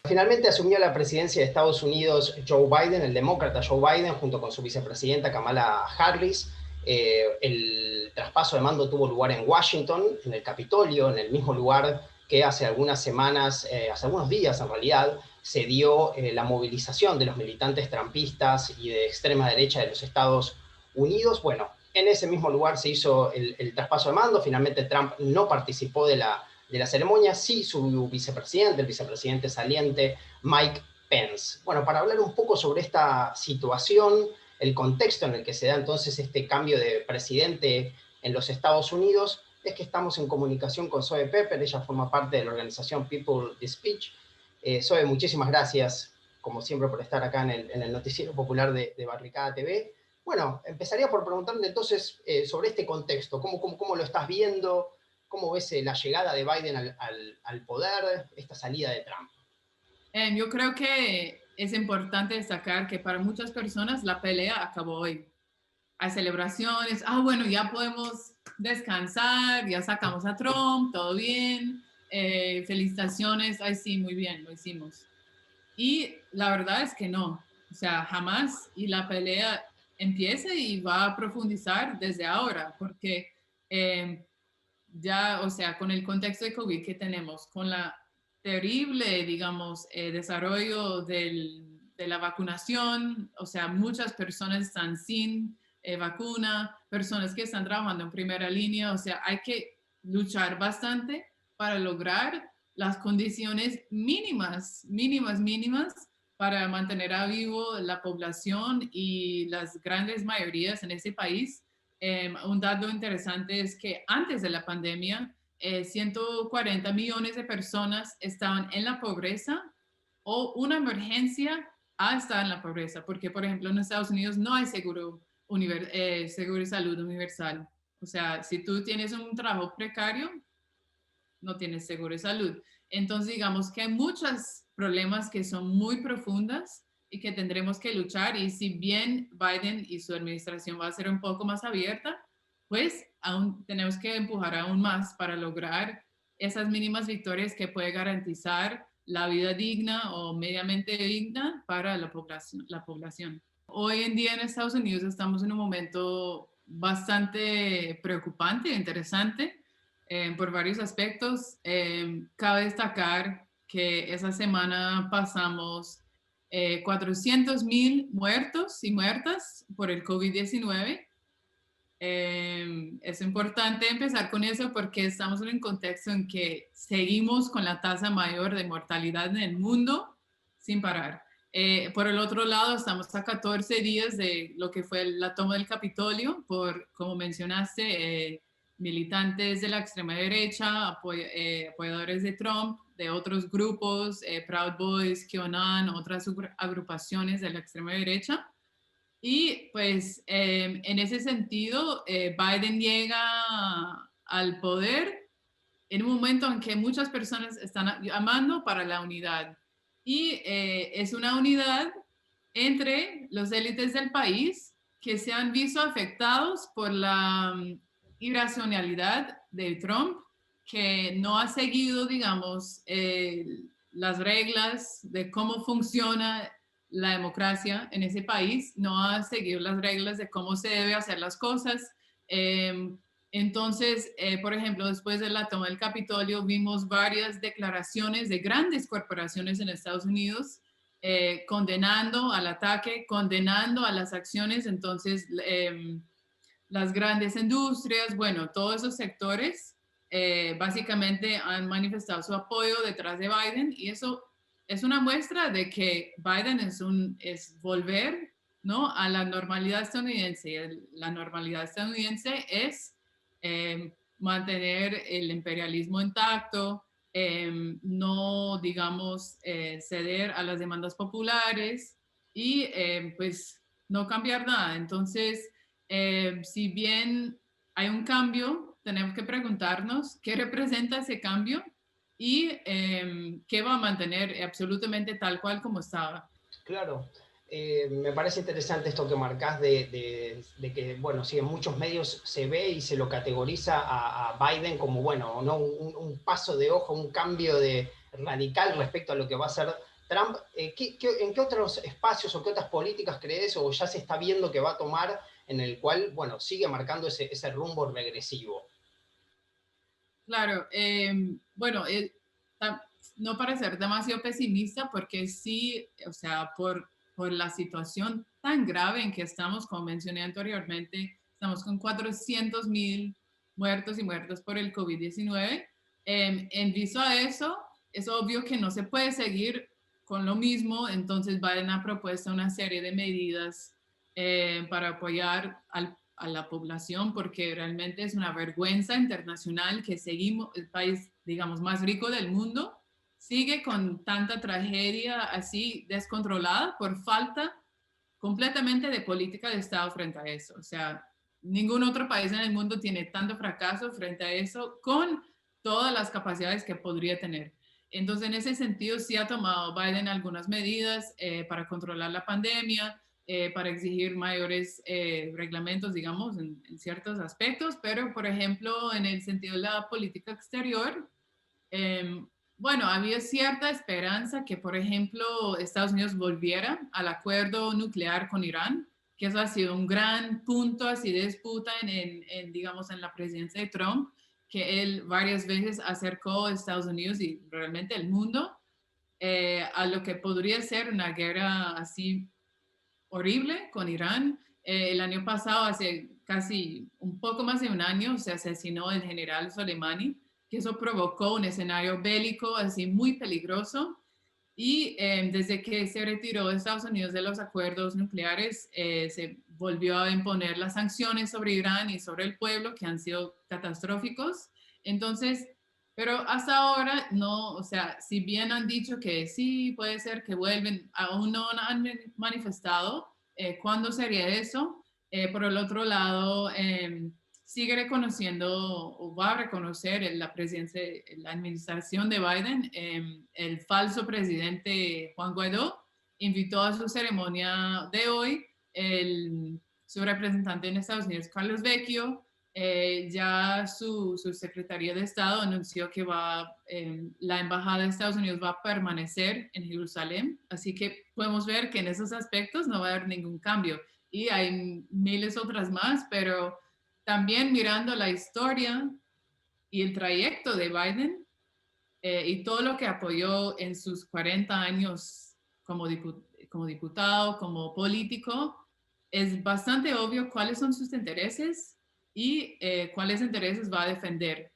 Finalmente asumió la presidencia de Estados Unidos Joe Biden, el demócrata Joe Biden, junto con su vicepresidenta Kamala Harris. El traspaso de mando tuvo lugar en Washington, en el Capitolio, en el mismo lugar que hace algunas semanas, hace algunos días en realidad, se dio la movilización de los militantes trumpistas y de extrema derecha de los Estados Unidos. Bueno, en ese mismo lugar se hizo el traspaso de mando. Finalmente Trump no participó de la ceremonia, sí su vicepresidente, el vicepresidente saliente, Mike Pence. Bueno, para hablar un poco sobre esta situación, el contexto en el que se da entonces este cambio de presidente en los Estados Unidos, es que estamos en comunicación con Zoe Pepper. Ella forma parte de la organización People the Speech. Zoe, muchísimas gracias, como siempre, por estar acá en el noticiero popular de Barricada TV. Bueno, empezaría por preguntarle entonces sobre este contexto, ¿cómo lo estás viendo? ¿Cómo ves la llegada de Biden al poder, esta salida de Trump? Yo creo que es importante destacar que para muchas personas la pelea acabó hoy. Hay celebraciones, bueno, ya podemos descansar, ya sacamos a Trump, todo bien, felicitaciones, ay sí, muy bien, lo hicimos. Y la verdad es que no, o sea, jamás, y la pelea empieza y va a profundizar desde ahora, porque eh, ya, o sea, con el contexto de COVID que tenemos, con la terrible, digamos, desarrollo de la vacunación, o sea, muchas personas están sin vacuna, personas que están trabajando en primera línea, o sea, hay que luchar bastante para lograr las condiciones mínimas, mínimas, mínimas para mantener a vivo la población y las grandes mayorías en ese país. Un dato interesante es que antes de la pandemia, 140 millones de personas estaban en la pobreza o una emergencia a estar en la pobreza, porque por ejemplo en Estados Unidos no hay seguro de salud universal. O sea, si tú tienes un trabajo precario, no tienes seguro de salud. Entonces, digamos que hay muchos problemas que son muy profundas y que tendremos que luchar. Y si bien Biden y su administración va a ser un poco más abierta, pues aún tenemos que empujar aún más para lograr esas mínimas victorias que puede garantizar la vida digna o mediamente digna para la población. Hoy en día en Estados Unidos estamos en un momento bastante preocupante e interesante por varios aspectos. Cabe destacar que esa semana pasamos 400,000 muertos y muertas por el COVID-19. Es importante empezar con eso porque estamos en un contexto en que seguimos con la tasa mayor de mortalidad en el mundo sin parar. Por el otro lado, estamos a 14 días de lo que fue la toma del Capitolio por, como mencionaste, militantes de la extrema derecha, apoyadores de Trump, de otros grupos, Proud Boys, QAnon, otras agrupaciones de la extrema derecha. Y pues en ese sentido, Biden llega al poder en un momento en que muchas personas están llamando para la unidad. Y es una unidad entre los élites del país que se han visto afectados por la irracionalidad de Trump, que no ha seguido, digamos, las reglas de cómo funciona la democracia en ese país, no ha seguido las reglas de cómo se debe hacer las cosas. Entonces, por ejemplo, después de la toma del Capitolio, vimos varias declaraciones de grandes corporaciones en Estados Unidos condenando al ataque, condenando a las acciones. Entonces, las grandes industrias, bueno, todos esos sectores básicamente han manifestado su apoyo detrás de Biden y eso es una muestra de que Biden es volver, ¿no?, a la normalidad estadounidense. La normalidad estadounidense es mantener el imperialismo intacto, no, digamos, ceder a las demandas populares y pues no cambiar nada. Entonces, si bien hay un cambio, tenemos que preguntarnos qué representa ese cambio y qué va a mantener absolutamente tal cual como estaba. Claro, me parece interesante esto que marcás de que, bueno, sí, en muchos medios se ve y se lo categoriza a Biden como, bueno, ¿no? Un paso de ojo, un cambio radical respecto a lo que va a ser Trump, ¿en qué otros espacios o qué otras políticas crees o ya se está viendo que va a tomar en el cual, bueno, sigue marcando ese rumbo regresivo? Claro, bueno, no para ser demasiado pesimista, porque sí, o sea, por la situación tan grave en que estamos, como mencioné anteriormente, estamos con 400,000 muertos y muertas por el COVID-19. En visto a eso, es obvio que no se puede seguir con lo mismo, entonces Biden ha propuesto una serie de medidas para apoyar a la población, porque realmente es una vergüenza internacional que seguimos, el país, digamos, más rico del mundo, sigue con tanta tragedia así descontrolada por falta completamente de política de Estado frente a eso. O sea, ningún otro país en el mundo tiene tanto fracaso frente a eso con todas las capacidades que podría tener. Entonces, en ese sentido, sí ha tomado Biden algunas medidas para controlar la pandemia, para exigir mayores reglamentos, digamos, en ciertos aspectos, pero, por ejemplo, en el sentido de la política exterior, eh, bueno, había cierta esperanza que, por ejemplo, Estados Unidos volviera al acuerdo nuclear con Irán, que eso ha sido un gran punto así de disputa digamos, en la presidencia de Trump, que él varias veces acercó a Estados Unidos y realmente el mundo a lo que podría ser una guerra así horrible con Irán. El año pasado, hace casi un poco más de un año, se asesinó el general Soleimani, que eso provocó un escenario bélico así muy peligroso. Y desde que se retiró de Estados Unidos de los acuerdos nucleares, se volvió a imponer las sanciones sobre Irán y sobre el pueblo que han sido catastróficos. Entonces, pero hasta ahora no, o sea, si bien han dicho que sí, puede ser que vuelven, aún no han manifestado cuándo sería eso. Por el otro lado, sigue reconociendo o va a reconocer la presidencia, la administración de Biden. El falso presidente Juan Guaidó invitó a su ceremonia de hoy su representante en Estados Unidos, Carlos Vecchio. Ya su Secretaría de Estado anunció que la Embajada de Estados Unidos va a permanecer en Jerusalén, así que podemos ver que en esos aspectos no va a haber ningún cambio. Y hay miles otras más, pero también mirando la historia y el trayecto de Biden y todo lo que apoyó en sus 40 años como diputado, como político, es bastante obvio cuáles son sus intereses y cuáles intereses va a defender.